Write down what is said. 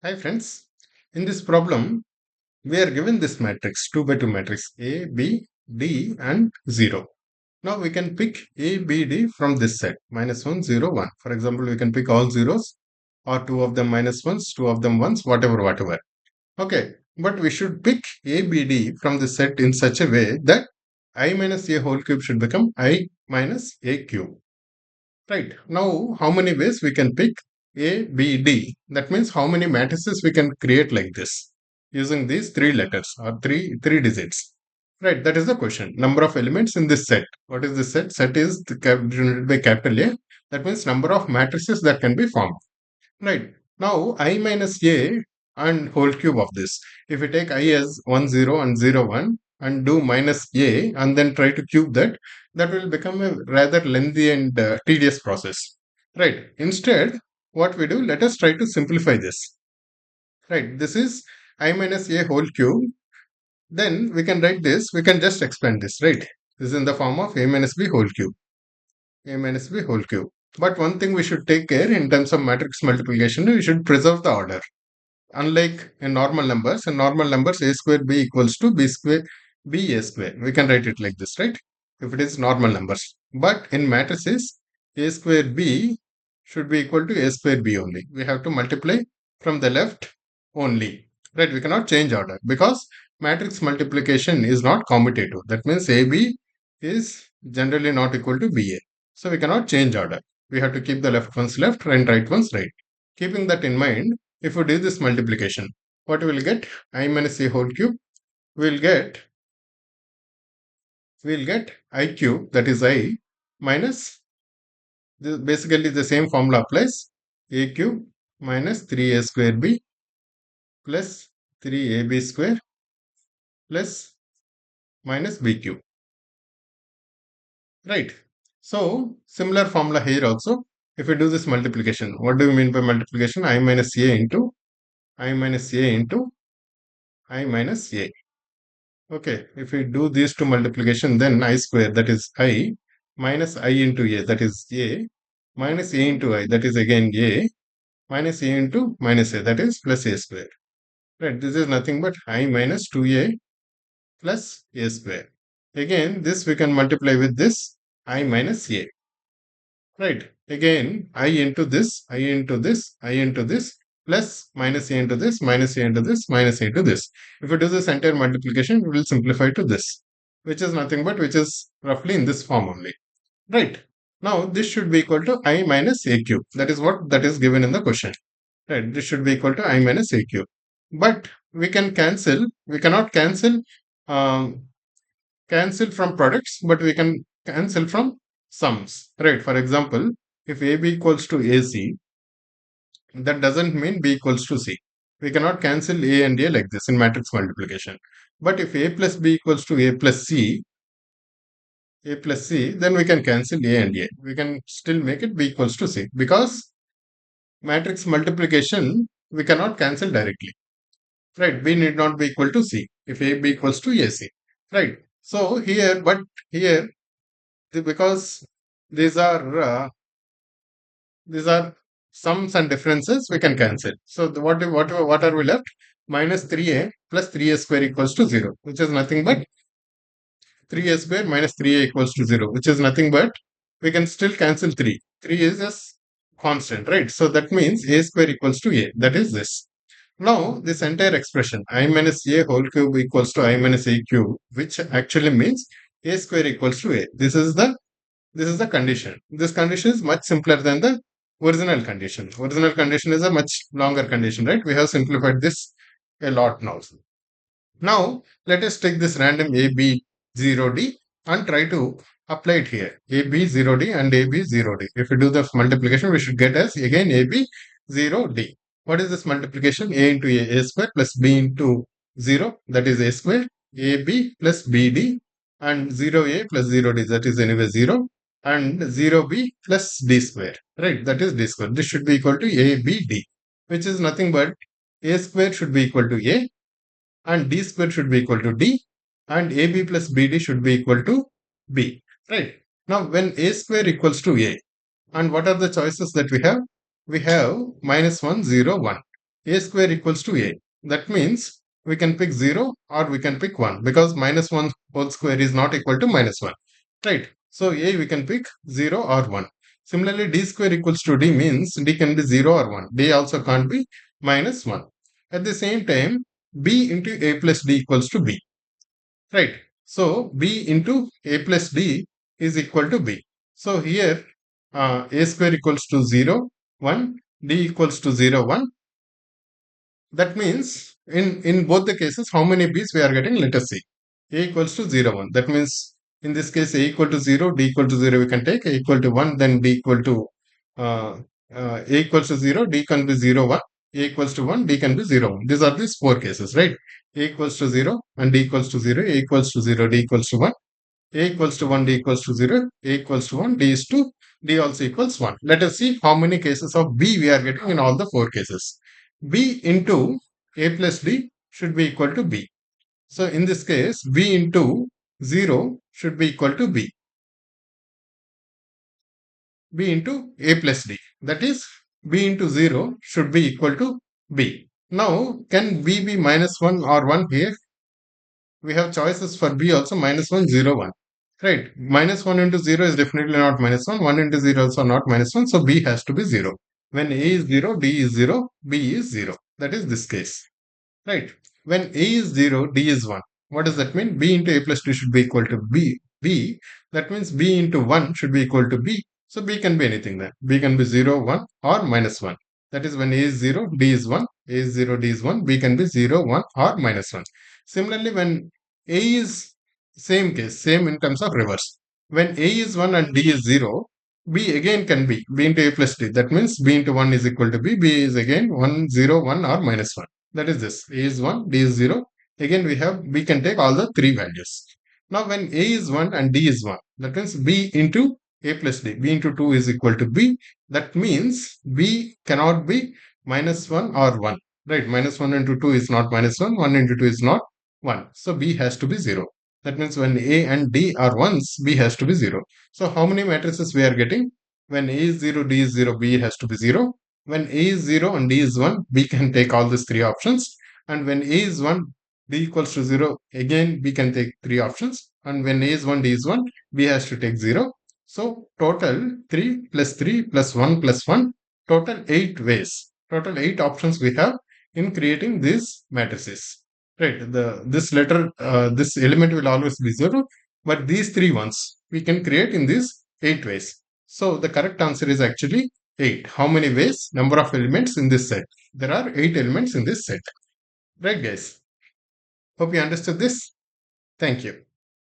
Hi friends, in this problem we are given this matrix 2 by 2 matrix A, B, D and 0. Now we can pick A, B, D from this set minus 1, 0, 1. For example, we can pick all zeros or two of them minus ones, two of them ones, whatever. Okay, but we should pick A, B, D from this set in such a way that I minus A whole cube should become I minus A cube. Right. Now, how many ways we can pick A, B, D? That means how many matrices we can create like this using these three letters or three digits. Right. That is the question. Number of elements in this set. What is this set? Set is denoted by capital A. That means number of matrices that can be formed. Right. Now, I minus A and whole cube of this. If we take I as 1, 0 and 0, 1 and do minus A and then try to cube that, that will become a rather lengthy and tedious process. Right. Instead, what we do, let us try to simplify this. Right. This is I minus A whole cube. Then we can write this, we can just expand this, right? This is in the form of A minus B whole cube. A minus B whole cube. But one thing we should take care in terms of matrix multiplication, we should preserve the order. Unlike in normal numbers A square B equals to B square B A square. We can write it like this, right? If it is normal numbers. But in matrices, A square B should be equal to A square B only. We have to multiply from the left only. Right? We cannot change order because matrix multiplication is not commutative. That means AB is generally not equal to BA. So we cannot change order. We have to keep the left ones left and right ones right. Keeping that in mind, if we do this multiplication, what we will get? I minus A whole cube. We'll get I cube, that is I, minus basically the same formula applies. A cube minus 3A square B plus 3AB square plus minus B cube. Right. So similar formula here also. If we do this multiplication, what do we mean by multiplication? I minus A into I minus A into I minus A. Okay, if we do these two multiplication, then I square, that is I, minus I into A, that is A, minus A into I, that is again A, minus A into minus A, that is plus A square. Right, this is nothing but I minus 2A plus A square. Again, this we can multiply with this I minus A. Right, again I into this, I into this, I into this, plus minus A into this, minus A into this, minus A into this. If we do this entire multiplication, we will simplify to this, which is nothing but which is roughly in this form only. Right. Now this should be equal to I minus A cube. That is what that is given in the question. Right. This should be equal to I minus A cube. But we can cancel, we cannot um, cancel from products, but we can cancel from sums. Right. For example, if AB equals to AC, that doesn't mean B equals to C. We cannot cancel A and A like this in matrix multiplication. But if A plus B equals to A plus C, then we can cancel A and A. We can still make it B equals to C because matrix multiplication, we cannot cancel directly. Right, B need not be equal to C if A B equals to AC. Right. So here, but here, because these are uh, these are sums and differences, we can cancel. So what are we left? Minus 3A plus 3A square equals to 0, which is nothing but 3A square minus 3A equals to 0, which is nothing but we can still cancel 3. 3 is a constant, right? So that means A square equals to A. That is this. Now, this entire expression I minus A whole cube equals to I minus A cube, which actually means A square equals to A. This is the condition. This condition is much simpler than the original condition. Original condition is a much longer condition, right? We have simplified this a lot now. Now, let us take this random AB0D and try to apply it here. AB0D and AB0D. If we do the multiplication, we should get as again AB0D. What is this multiplication? A into A square plus B into 0, that is A square. AB plus BD and 0A plus 0D, that is anyway 0. And 0B plus D square, right? That is D square. This should be equal to ABD, which is nothing but A square should be equal to A and D square should be equal to D and AB plus BD should be equal to B, right? Now, when A square equals to A, and what are the choices that we have? We have minus 1, 0, 1. a square equals to a. That means we can pick 0 or we can pick 1 because minus 1 whole square is not equal to minus 1. Right. So a we can pick 0 or 1. Similarly, d square equals to d means d can be 0 or 1. D also can't be minus 1. At the same time, b into a plus d equals to b. Right. So b into a plus d is equal to b. So here a square equals to 0, 1, d equals to 0, 1. That means in both the cases, how many b's we are getting? Let us see. A equals to 0, 1. That means in this case, a equal to 0, d equal to 0 we can take, a equal to 1, then d equal to uh, a equals to 0, d can be 0, 1, a equals to 1, d can be 0, 1. These are these four cases, right? A equals to 0 and d equals to 0, a equals to 0, d equals to 1, a equals to 1, d equals to 0, a equals to 1, d is 2, d also equals 1. Let us see how many cases of b we are getting in all the four cases. B into a plus d should be equal to b. So in this case, b into 0 should be equal to b. B into a plus d. That is, b into 0 should be equal to b. Now, can b be minus 1 or 1 here? We have choices for b also minus 1, 0, 1. Right. Minus 1 into 0 is definitely not minus 1. 1 into 0 also not minus 1. So b has to be 0. When a is 0, d is 0, b is 0. That is this case. Right. When a is 0, d is 1. What does that mean? B into a plus 2 should be equal to b. That means b into 1 should be equal to b. So b can be anything then. B can be 0, 1 or minus 1. That is when a is 0, d is 1. A is 0, d is 1. B can be 0, 1 or minus 1. Similarly, when a is same case, same in terms of reverse. When a is 1 and d is 0, b again can be b into a plus d. That means b into 1 is equal to b. B is again 1, 0, 1 or minus 1. That is this. A is 1, D is 0. Again, we can take all the three values. Now, when A is 1 and D is 1, that means B into A plus D. B into 2 is equal to B. That means B cannot be minus 1 or 1. Right? Minus 1 into 2 is not minus 1. 1 into 2 is not 1. So, B has to be 0. That means when A and D are 1s, B has to be 0. So, how many matrices we are getting? When A is 0, D is 0, B has to be 0. When A is 0 and D is 1, B can take all these three options. And when A is 1, D equals to 0, again B can take three options. And when A is 1, D is 1, B has to take 0. So total 3 plus 3 plus 1 plus 1, total 8 ways. Total 8 options we have in creating these matrices. Right, this element will always be 0, but these three ones we can create in these 8 ways. So the correct answer is actually 8. How many ways? Number of elements in this set. There are 8 elements in this set. Right, guys? Hope you understood this. Thank you.